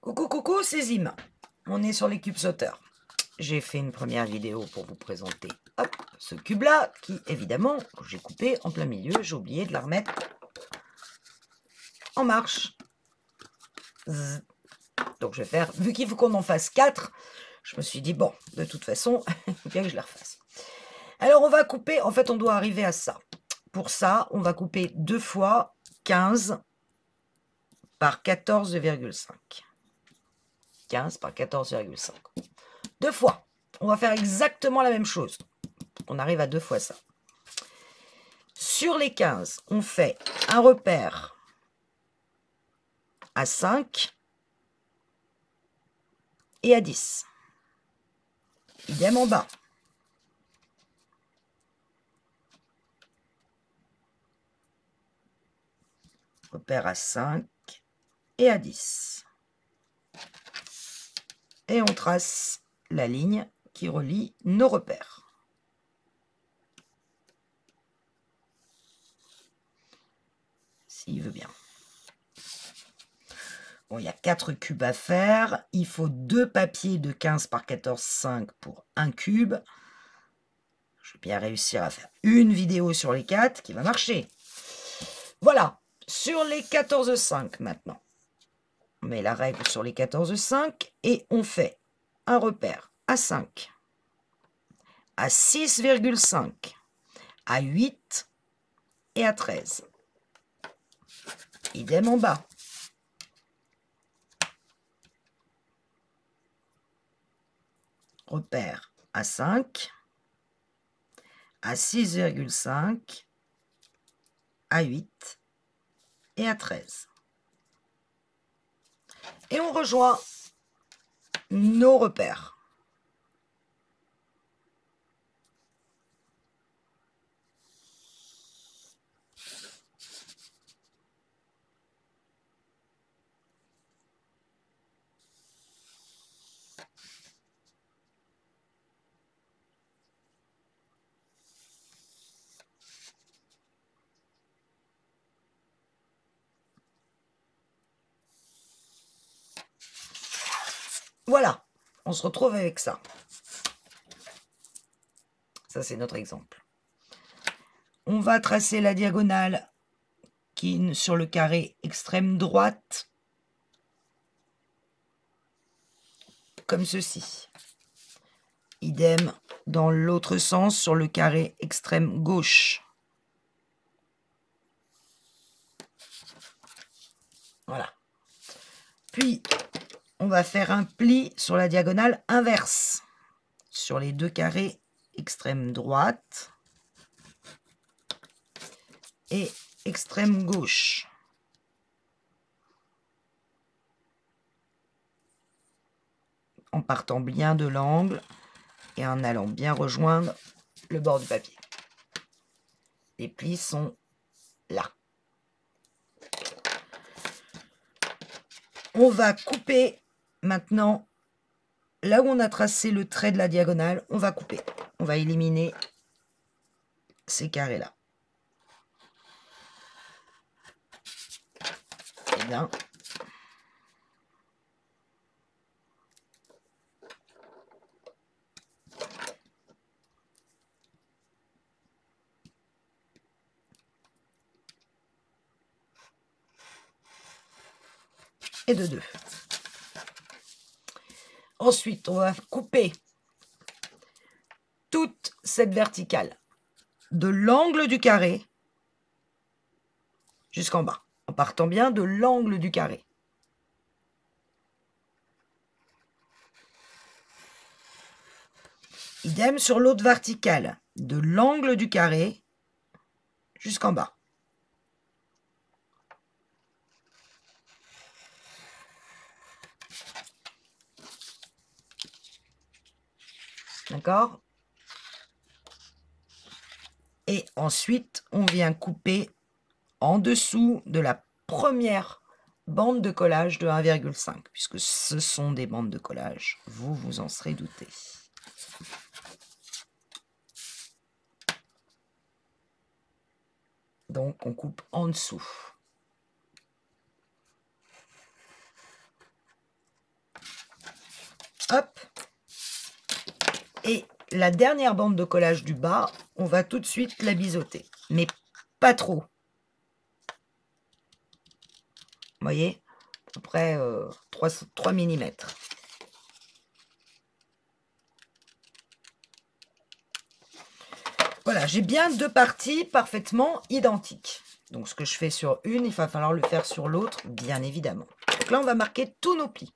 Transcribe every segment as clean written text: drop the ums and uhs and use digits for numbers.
Coucou, coucou, c'est Zim. On est sur les cubes sauteurs. J'ai fait une première vidéo pour vous présenter ce cube-là, qui, évidemment, que j'ai coupé en plein milieu. J'ai oublié de la remettre en marche. Zzz. Donc, je vais faire, vu qu'il faut qu'on en fasse 4, je me suis dit, bon, de toute façon, il faut bien que je la refasse. Alors, on va couper, en fait, on doit arriver à ça. Pour ça, on va couper 2 fois 15 par 14,5. 15 par 14,5. 2 fois. On va faire exactement la même chose. On arrive à 2 fois ça. Sur les 15, on fait un repère à 5 et à 10. Idem en bas. Repère à 5 et à 10. Et on trace la ligne qui relie nos repères. S'il veut bien. Bon, il y a 4 cubes à faire. Il faut 2 papiers de 15 par 14,5 pour un cube. Je vais bien réussir à faire une vidéo sur les 4 qui va marcher. Voilà. Sur les 14,5 maintenant. On met la règle sur les 14,5 et on fait un repère à 5, à 6,5, à 8 et à 13. Idem en bas. Repère à 5, à 6,5, à 8 et à 13. Et on rejoint nos repères. Voilà, on se retrouve avec ça. Ça, c'est notre exemple. On va tracer la diagonale qui sur le carré extrême droite, comme ceci. Idem dans l'autre sens sur le carré extrême gauche. Voilà. Puis, on va faire un pli sur la diagonale inverse, sur les 2 carrés extrême droite et extrême gauche. En partant bien de l'angle et en allant bien rejoindre le bord du papier. Les plis sont là. On va couper maintenant, là où on a tracé le trait de la diagonale, on va couper. On va éliminer ces carrés-là. Et bien, et de 2. Ensuite, on va couper toute cette verticale de l'angle du carré jusqu'en bas, en partant bien de l'angle du carré. Idem sur l'autre verticale, de l'angle du carré jusqu'en bas. D'accord? Et ensuite, on vient couper en dessous de la première bande de collage de 1,5, puisque ce sont des bandes de collage. Vous vous en serez douté. Donc, on coupe en dessous. Hop. Et la dernière bande de collage du bas, on va tout de suite la biseauter. Mais pas trop. Vous voyez, à peu près 3 mm. Voilà, j'ai bien 2 parties parfaitement identiques. Donc ce que je fais sur une, il va falloir le faire sur l'autre, bien évidemment. Donc là, on va marquer tous nos plis.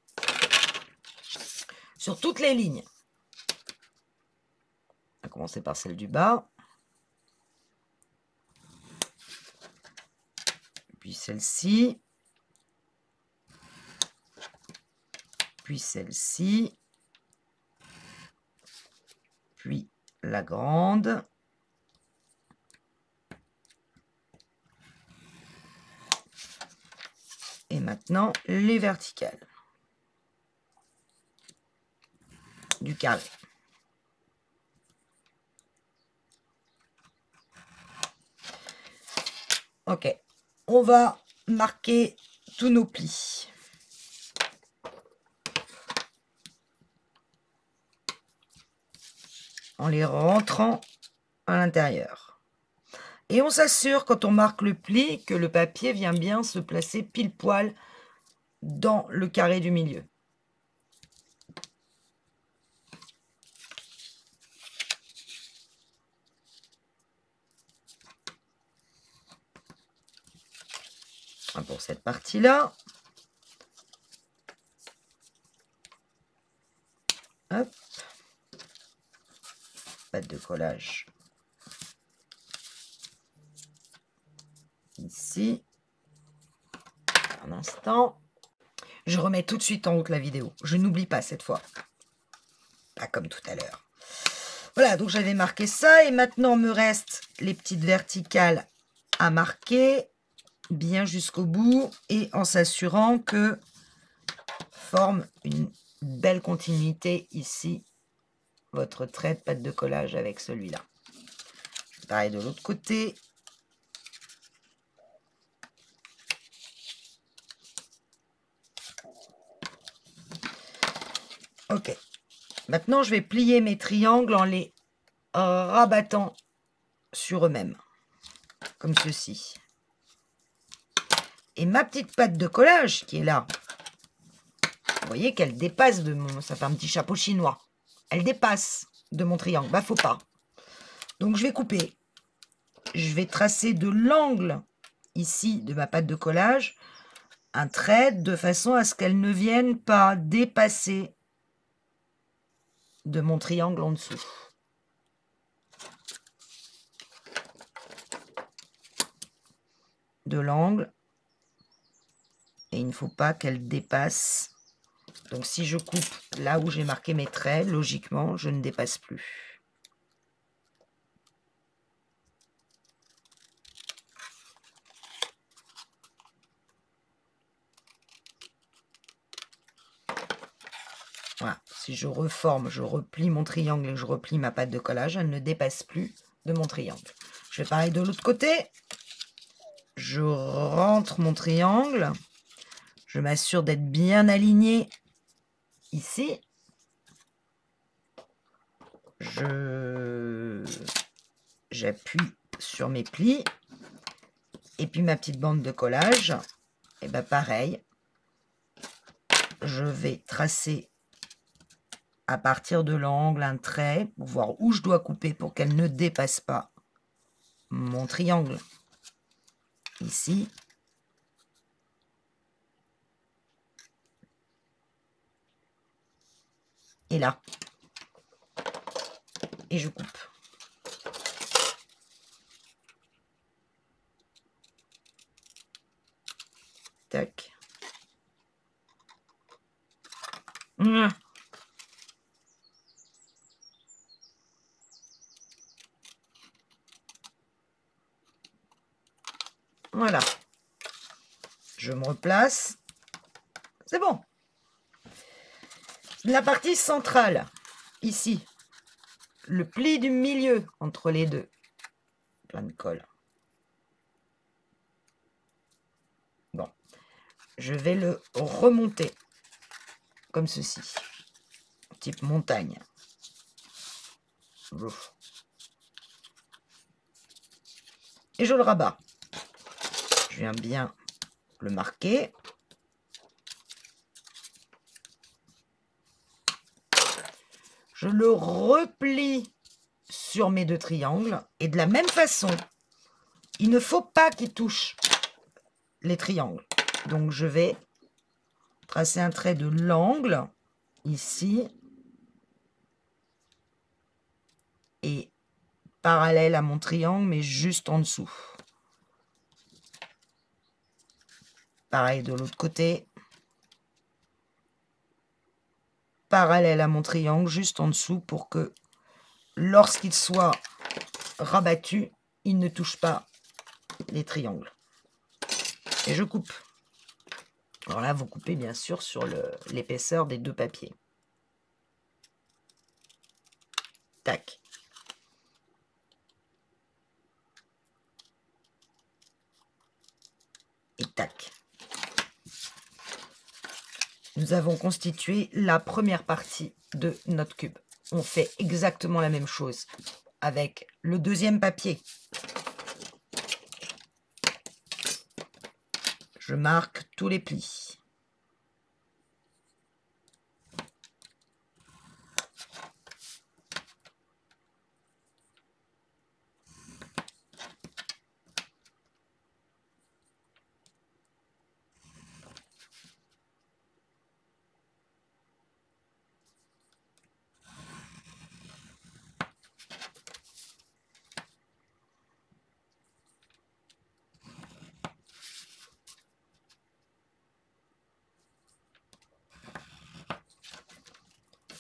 Sur toutes les lignes. On va commencer par celle du bas. Puis celle-ci. Puis celle-ci. Puis la grande. Et maintenant, les verticales. Du carré. Ok. On va marquer tous nos plis. En les rentrant à l'intérieur. Et on s'assure quand on marque le pli que le papier vient bien se placer pile poil dans le carré du milieu. Pour cette partie-là. Hop. Pâte de collage. Ici. Un instant. Je remets tout de suite en route la vidéo. Je n'oublie pas cette fois. Pas comme tout à l'heure. Voilà, donc j'avais marqué ça. Et maintenant, me reste les petites verticales à marquer bien jusqu'au bout. Et en s'assurant que forme une belle continuité ici. Votre trait de pâte de collage avec celui-là. Pareil de l'autre côté. Ok. Maintenant, je vais plier mes triangles en les rabattant sur eux-mêmes. Comme ceci. Et ma petite pâte de collage qui est là, vous voyez qu'elle dépasse de mon... Ça fait un petit chapeau chinois. Elle dépasse de mon triangle. Bah, faut pas. Donc, je vais couper. Je vais tracer de l'angle ici de ma pâte de collage un trait de façon à ce qu'elle ne vienne pas dépasser de mon triangle en dessous. De l'angle. Et il ne faut pas qu'elle dépasse. Donc si je coupe là où j'ai marqué mes traits, logiquement, je ne dépasse plus. Voilà. Si je reforme, je replie mon triangle et je replie ma pâte de collage, elle ne dépasse plus de mon triangle. Je fais pareil de l'autre côté. Je rentre mon triangle. Je m'assure d'être bien aligné ici. J'appuie sur mes plis. Et puis ma petite bande de collage, et bien pareil. Je vais tracer à partir de l'angle un trait pour voir où je dois couper pour qu'elle ne dépasse pas mon triangle. Ici. Et là. Et je coupe. Tac. Voilà. Je me replace. C'est bon. La partie centrale, ici. Le pli du milieu entre les deux. Plein de colle. Bon. Je vais le remonter. Comme ceci. type montagne. Et je le rabats. Je viens bien le marquer. Je le replie sur mes 2 triangles. Et de la même façon, il ne faut pas qu'il touche les triangles. Donc je vais tracer un trait de l'angle ici. Et parallèle à mon triangle, mais juste en dessous. Pareil de l'autre côté. Parallèle à mon triangle, juste en dessous, pour que lorsqu'il soit rabattu, il ne touche pas les triangles. Et je coupe. Alors là, vous coupez bien sûr sur l'épaisseur des 2 papiers. Tac. Et tac. Nous avons constitué la première partie de notre cube. On fait exactement la même chose avec le deuxième papier. Je marque tous les plis.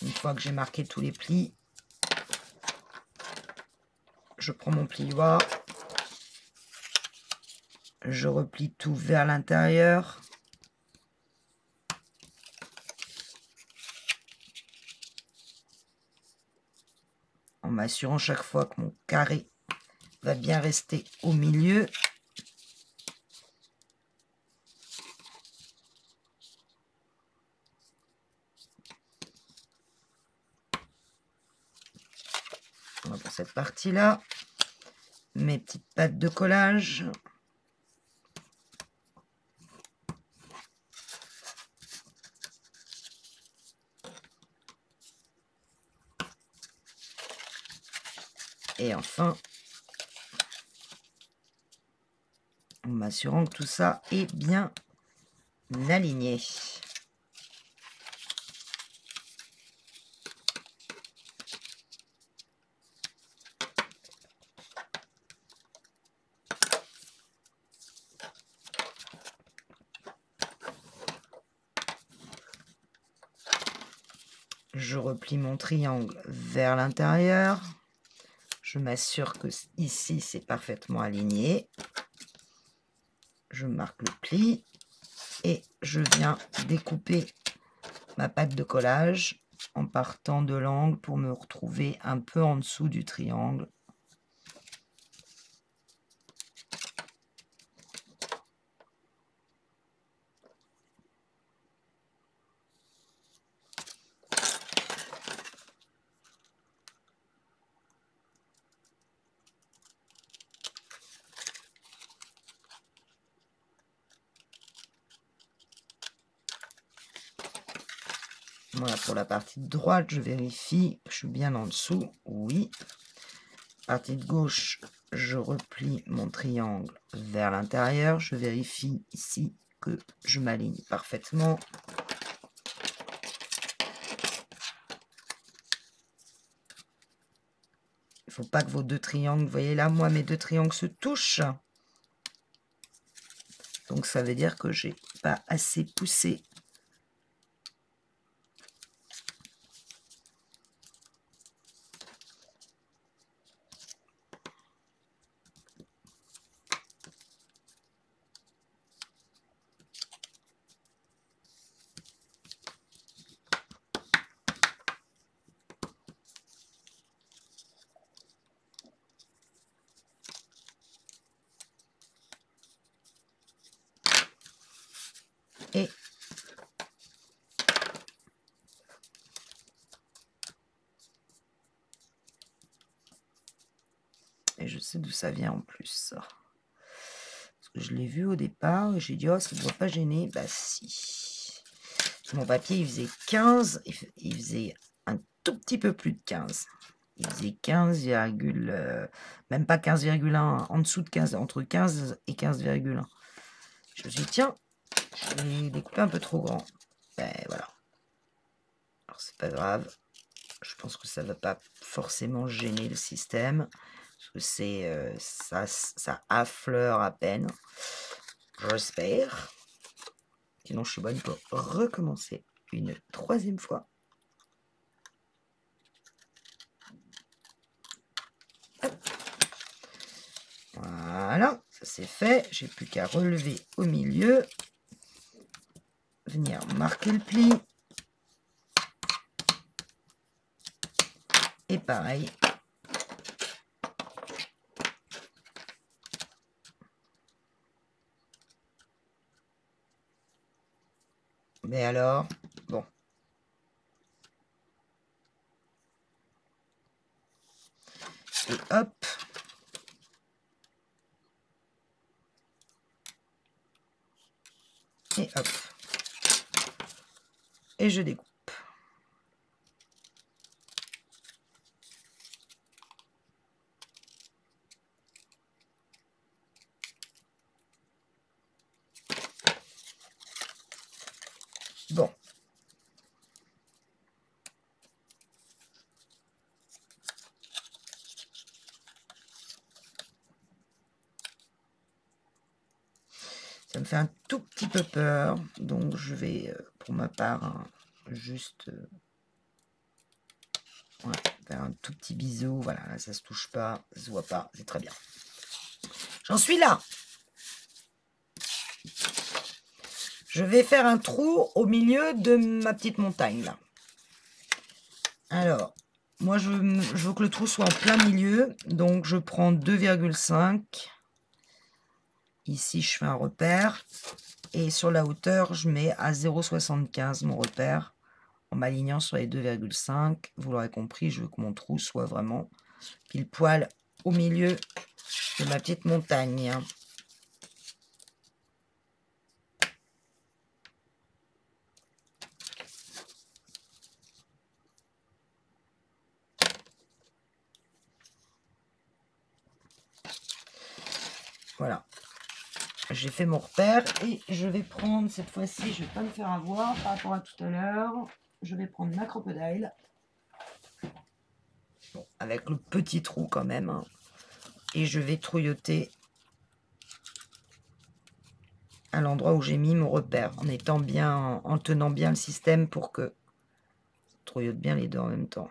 Une fois que j'ai marqué tous les plis, je prends mon plioir, je replie tout vers l'intérieur. En m'assurant chaque fois que mon carré va bien rester au milieu. Pour cette partie-là, mes petites pattes de collage. Et enfin, en m'assurant que tout ça est bien aligné. Je replie mon triangle vers l'intérieur. Je m'assure que ici, c'est parfaitement aligné. Je marque le pli et je viens découper ma patte de collage en partant de l'angle pour me retrouver un peu en dessous du triangle. Voilà, pour la partie de droite, je vérifie que je suis bien en dessous. Oui. Partie de gauche, je replie mon triangle vers l'intérieur. Je vérifie ici que je m'aligne parfaitement. Il ne faut pas que vos 2 triangles, vous voyez là, moi, mes 2 triangles se touchent. Donc, ça veut dire que j'ai pas assez poussé. Et et je sais d'où ça vient en plus. Parce que je l'ai vu au départ et j'ai dit, oh, ça ne doit pas gêner. Bah si. Mon papier, il faisait 15, il faisait un tout petit peu plus de 15. Il faisait 15, même pas 15,1, en dessous de 15, entre 15 et 15,1. Je me suis dit, tiens, je l'ai découpé un peu trop grand. Ben voilà. Alors c'est pas grave. Je pense que ça ne va pas forcément gêner le système. Parce que c'est ça affleure à peine. J'espère. Sinon je suis bonne pour recommencer une troisième fois. Hop. Voilà, ça c'est fait. J'ai plus qu'à relever au milieu. Venir marquer le pli. Et pareil. Mais alors, bon. Et hop. Et hop. Et je découpe. Bon. Ça me fait un tout petit peu peur, donc je vais, pour ma part, hein, juste ouais, faire un tout petit bisou. Voilà, là, ça se touche pas, ça se voit pas, c'est très bien. J'en suis là. Je vais faire un trou au milieu de ma petite montagne, là. Alors, moi, je veux que le trou soit en plein milieu, donc je prends 2,5. Ici, je fais un repère. Et sur la hauteur, je mets à 0,75 mon repère, en m'alignant sur les 2,5. Vous l'aurez compris, je veux que mon trou soit vraiment pile poil au milieu de ma petite montagne. Voilà. J'ai fait mon repère et je vais prendre cette fois-ci, je ne vais pas me faire avoir par rapport à tout à l'heure. Je vais prendre ma crocodile. Bon, avec le petit trou quand même. Hein. Et je vais trouilloter à l'endroit où j'ai mis mon repère, en étant bien, en tenant bien le système pour que je trouillote bien les deux en même temps.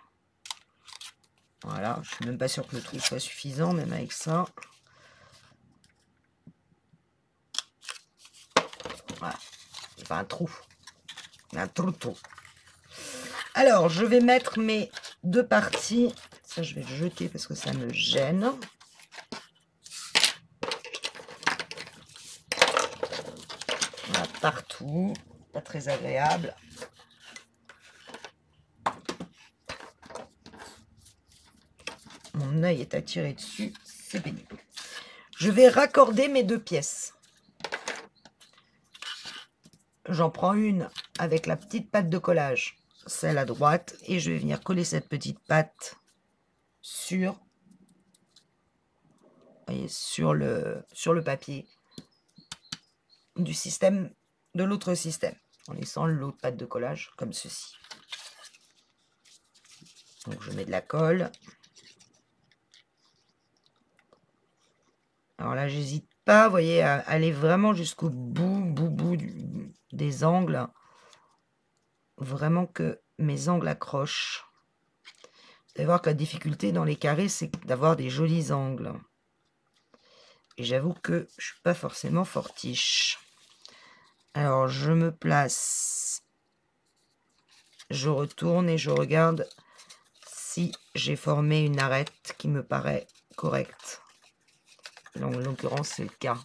Voilà, je suis même pas sûre que le trou soit suffisant, même avec ça. Voilà, enfin un trou. Un trou. Alors, je vais mettre mes deux parties. Ça, je vais le jeter parce que ça me gêne. Voilà, partout. Pas très agréable. Mon œil est attiré dessus. C'est pénible. Je vais raccorder mes deux pièces. J'en prends une avec la petite patte de collage, celle à droite, et je vais venir coller cette petite patte sur, voyez, sur le papier du système, de l'autre système, en laissant l'autre patte de collage comme ceci. Donc je mets de la colle. Alors là, j'hésite pas, vous voyez, à aller vraiment jusqu'au bout des angles. Vraiment que mes angles accrochent. Vous allez voir que la difficulté dans les carrés, c'est d'avoir des jolis angles. Et j'avoue que je suis pas forcément fortiche. Alors, je me place. Je retourne et je regarde si j'ai formé une arête qui me paraît correcte. En l'occurrence, c'est le cas.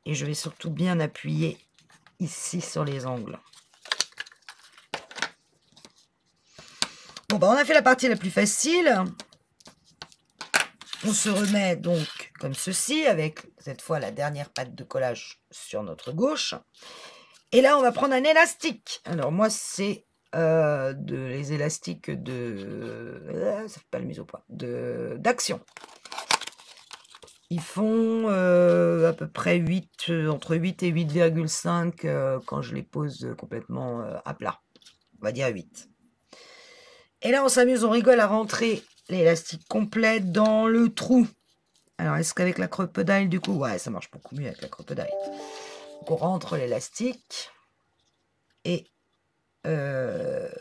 Et je vais surtout bien appuyer ici sur les angles. Bon, bah, on a fait la partie la plus facile. On se remet donc comme ceci, avec cette fois la dernière patte de collage sur notre gauche. Et là, on va prendre un élastique. Alors moi, c'est les élastiques de... ça fait pas le mise au point. D'Action. Ils font à peu près 8, entre 8 et 8,5 quand je les pose complètement à plat. On va dire 8. Et là, on s'amuse, on rigole à rentrer l'élastique complet dans le trou. Alors, est-ce qu'avec la crocodile, du coup... Ouais, ça marche beaucoup mieux avec la crocodile. Donc, on rentre l'élastique. Et on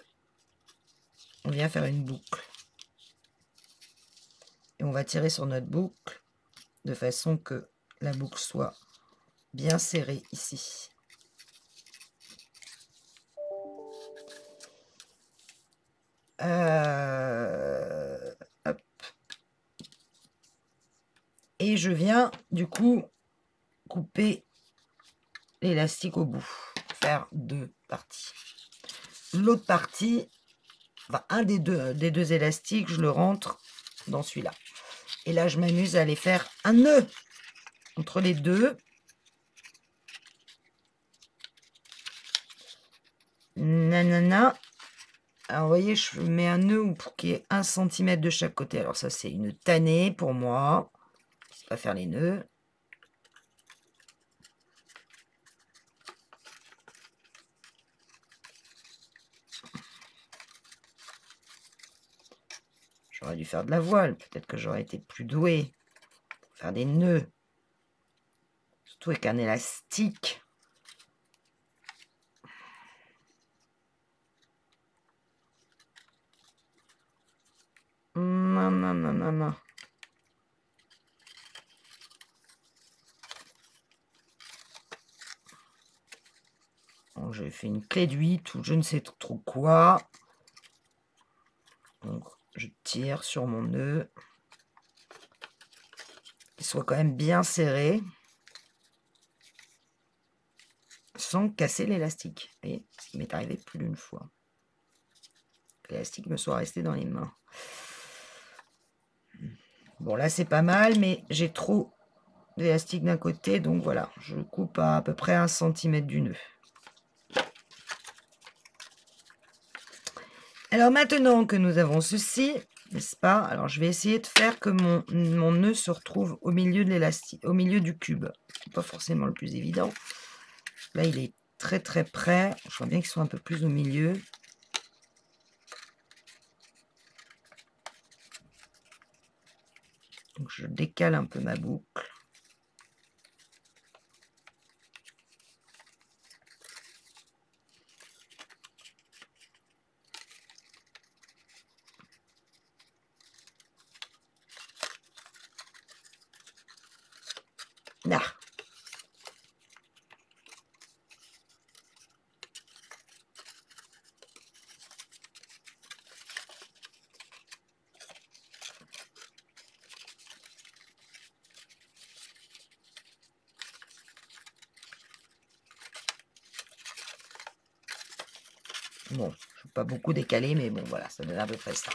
vient faire une boucle. Et on va tirer sur notre boucle de façon que la boucle soit bien serrée ici. Hop. Et je viens du coup couper l'élastique au bout, faire 2 parties. L'autre partie, enfin un des deux élastiques, je le rentre dans celui-là. Et là, je m'amuse à aller faire un nœud entre les deux. Nanana. Alors, vous voyez, je mets un nœud pour qu'il y ait 1 cm de chaque côté. Alors ça, c'est une tannée pour moi. Je ne sais pas faire les nœuds. J'aurais dû faire de la voile. Peut-être que j'aurais été plus douée pour faire des nœuds. Surtout avec un élastique. Non, non, non, non, non. Bon, j'ai fait une clé de 8 ou je ne sais trop quoi. Donc, je tire sur mon nœud. Qu'il soit quand même bien serré. Sans casser l'élastique. Et ce qui m'est arrivé plus d'une fois. L'élastique me soit resté dans les mains. Bon, là, c'est pas mal, mais j'ai trop d'élastique d'un côté. Donc, voilà, je coupe à peu près 1 cm du nœud. Alors, maintenant que nous avons ceci, n'est-ce pas? Alors, je vais essayer de faire que mon nœud se retrouve au milieu de l'élastique, au milieu du cube. Pas forcément le plus évident. Là, il est très, très près. Je vois bien qu'il soit un peu plus au milieu. Donc, je décale un peu ma boucle. Là. Bon, je ne vais pas beaucoup décaler, mais bon, voilà, ça donne à peu près ça.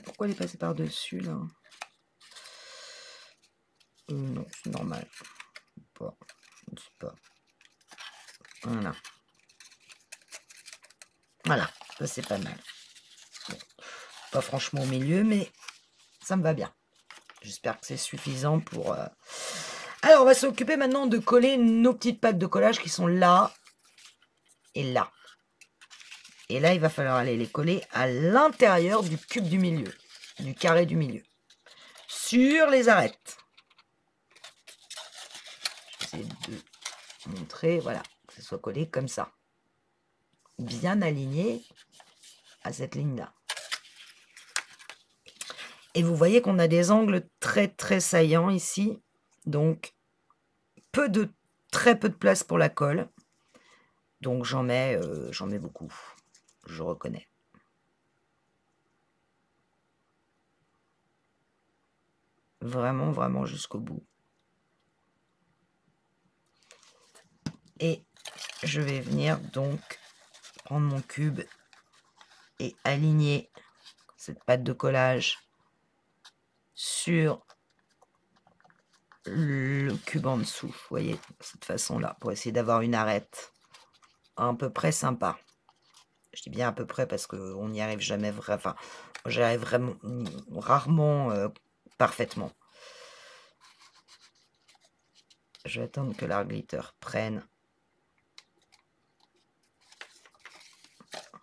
Pourquoi il est passé par-dessus, là? Non, c'est normal. Pas, je ne sais pas. Voilà. Voilà, ça c'est pas mal. Bon, pas franchement au milieu, mais ça me va bien. J'espère que c'est suffisant pour... Alors, on va s'occuper maintenant de coller nos petites pattes de collage qui sont là et là. Et là, il va falloir aller les coller à l'intérieur du cube du milieu, du carré du milieu, sur les arêtes. J'essaie de montrer, voilà, que ce soit collé comme ça. Bien aligné à cette ligne-là. Et vous voyez qu'on a des angles très, très saillants ici. Donc, très peu de place pour la colle. Donc, j'en mets beaucoup. Je reconnais. Vraiment, vraiment jusqu'au bout. Et je vais venir donc prendre mon cube et aligner cette pâte de collage sur le cube en dessous. Vous voyez, de cette façon-là, pour essayer d'avoir une arête à peu près sympa. Je dis bien à peu près parce qu'on n'y arrive jamais vraiment. Enfin, j'y arrive vraiment rarement parfaitement. Je vais attendre que l'art glitter prenne.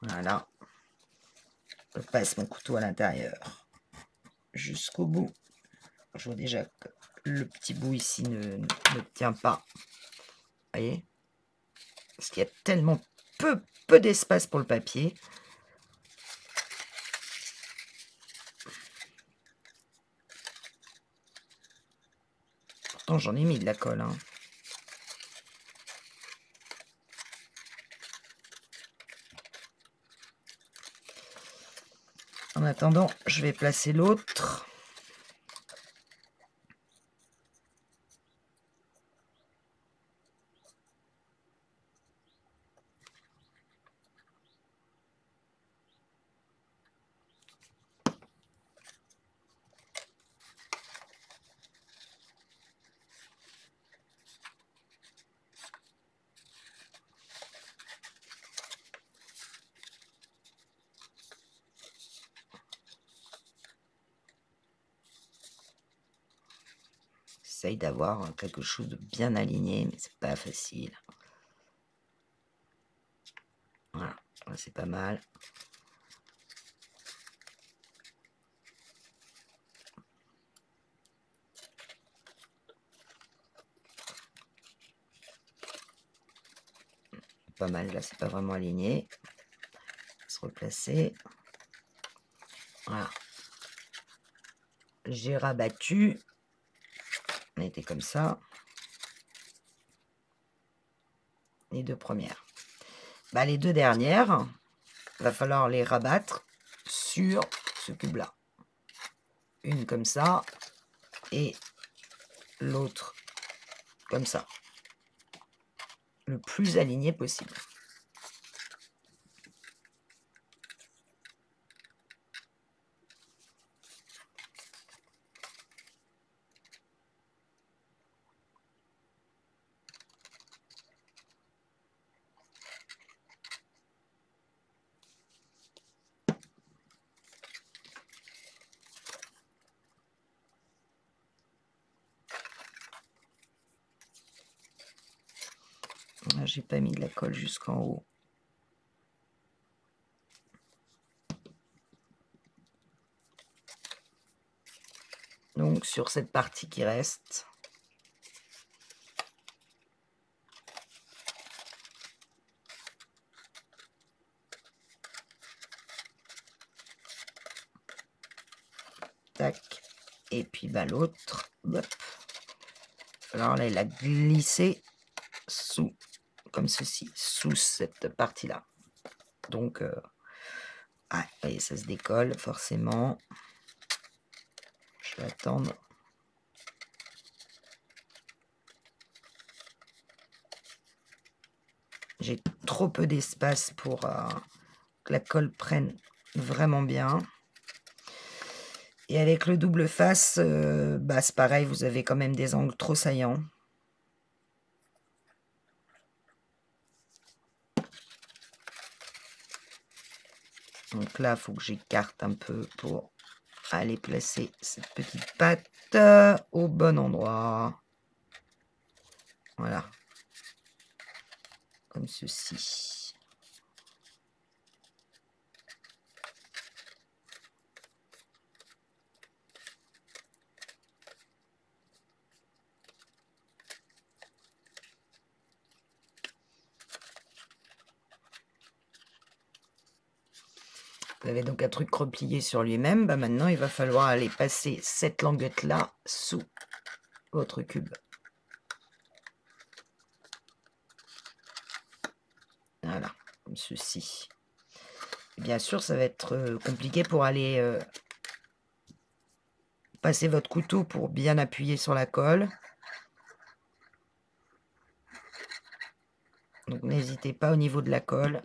Voilà. Je passe mon couteau à l'intérieur jusqu'au bout. Je vois déjà que le petit bout ici ne tient pas. Vous voyez? Parce qu'il y a tellement peu d'espace pour le papier. Pourtant, j'en ai mis de la colle. Hein. En attendant, je vais placer l'autre. J'essaye d'avoir quelque chose de bien aligné, mais c'est pas facile. Voilà, c'est pas mal. Pas mal, là c'est pas vraiment aligné. Se replacer. Voilà. J'ai rabattu. On était comme ça. Les deux premières. Bah, les deux dernières, il va falloir les rabattre sur ce cube-là. Une comme ça et l'autre comme ça. Le plus aligné possible. J'ai pas mis de la colle jusqu'en haut. Donc sur cette partie qui reste, tac, et puis bah, l'autre, alors là il a glissé sous, comme ceci, sous cette partie-là. Donc, et ça se décolle forcément. Je vais attendre. J'ai trop peu d'espace pour que la colle prenne vraiment bien. Et avec le double face, bah, c'est pareil, vous avez quand même des angles trop saillants. Donc là, il faut que j'écarte un peu pour aller placer cette petite pâte au bon endroit. Voilà. Comme ceci. Vous avez donc un truc replié sur lui-même. Bah maintenant, il va falloir aller passer cette languette-là sous votre cube. Voilà, comme ceci. Et bien sûr, ça va être compliqué pour aller passez votre couteau pour bien appuyer sur la colle. Donc n'hésitez pas au niveau de la colle.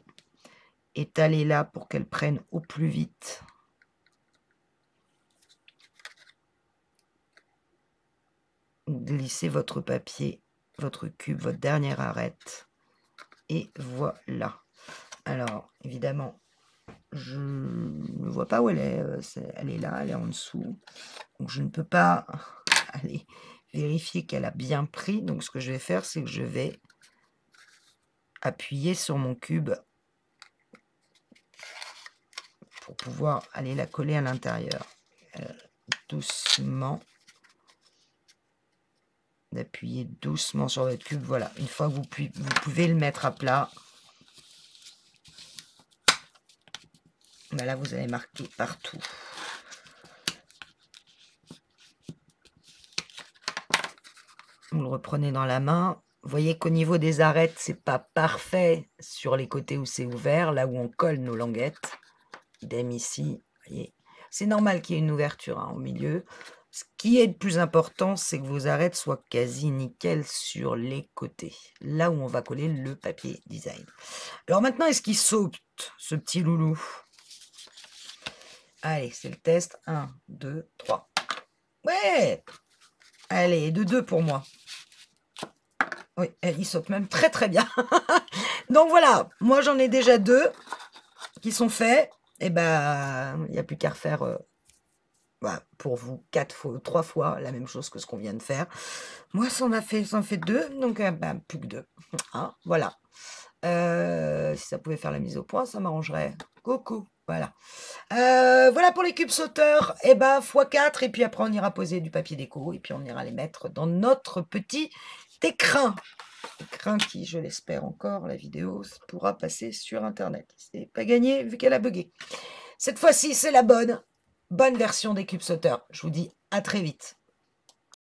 Étalez-la pour qu'elle prenne au plus vite. Glissez votre papier, votre cube, votre dernière arête. Et voilà. Alors, évidemment, je ne vois pas où elle est. Elle est là, elle est en dessous. Donc, je ne peux pas aller vérifier qu'elle a bien pris. Donc, ce que je vais faire, c'est que je vais appuyer sur mon cube pour pouvoir aller la coller à l'intérieur. Doucement. D'appuyer doucement sur votre cube. Voilà, une fois que vous pouvez le mettre à plat. Là, vous avez marqué partout. Vous le reprenez dans la main. Vous voyez qu'au niveau des arêtes, c'est pas parfait sur les côtés où c'est ouvert, là où on colle nos languettes. Idem ici, voyez. C'est normal qu'il y ait une ouverture au milieu. Ce qui est le plus important, c'est que vos arêtes soient quasi nickel sur les côtés, là où on va coller le papier design. Alors maintenant, est-ce qu'il saute, ce petit loulou? Allez, c'est le test. 1, 2, 3. Ouais! Allez, de 2 pour moi. Oui, il saute même très très bien. Donc voilà, moi j'en ai déjà 2 qui sont faits. Et ben, il n'y a plus qu'à refaire bah, pour vous 3 fois la même chose que ce qu'on vient de faire. Moi, ça en fait 2, donc bah, plus que 2. Hein, voilà. Si ça pouvait faire la mise au point, ça m'arrangerait. Coucou, voilà. Voilà pour les cubes sauteurs. Et ben, x4, et puis après on ira poser du papier déco, et puis on ira les mettre dans notre petit écrin. Écrin qui, je l'espère encore, la vidéo pourra passer sur internet. C'est pas gagné vu qu'elle a bugué. Cette fois-ci, c'est la bonne version des cubes sauteurs. Je vous dis à très vite.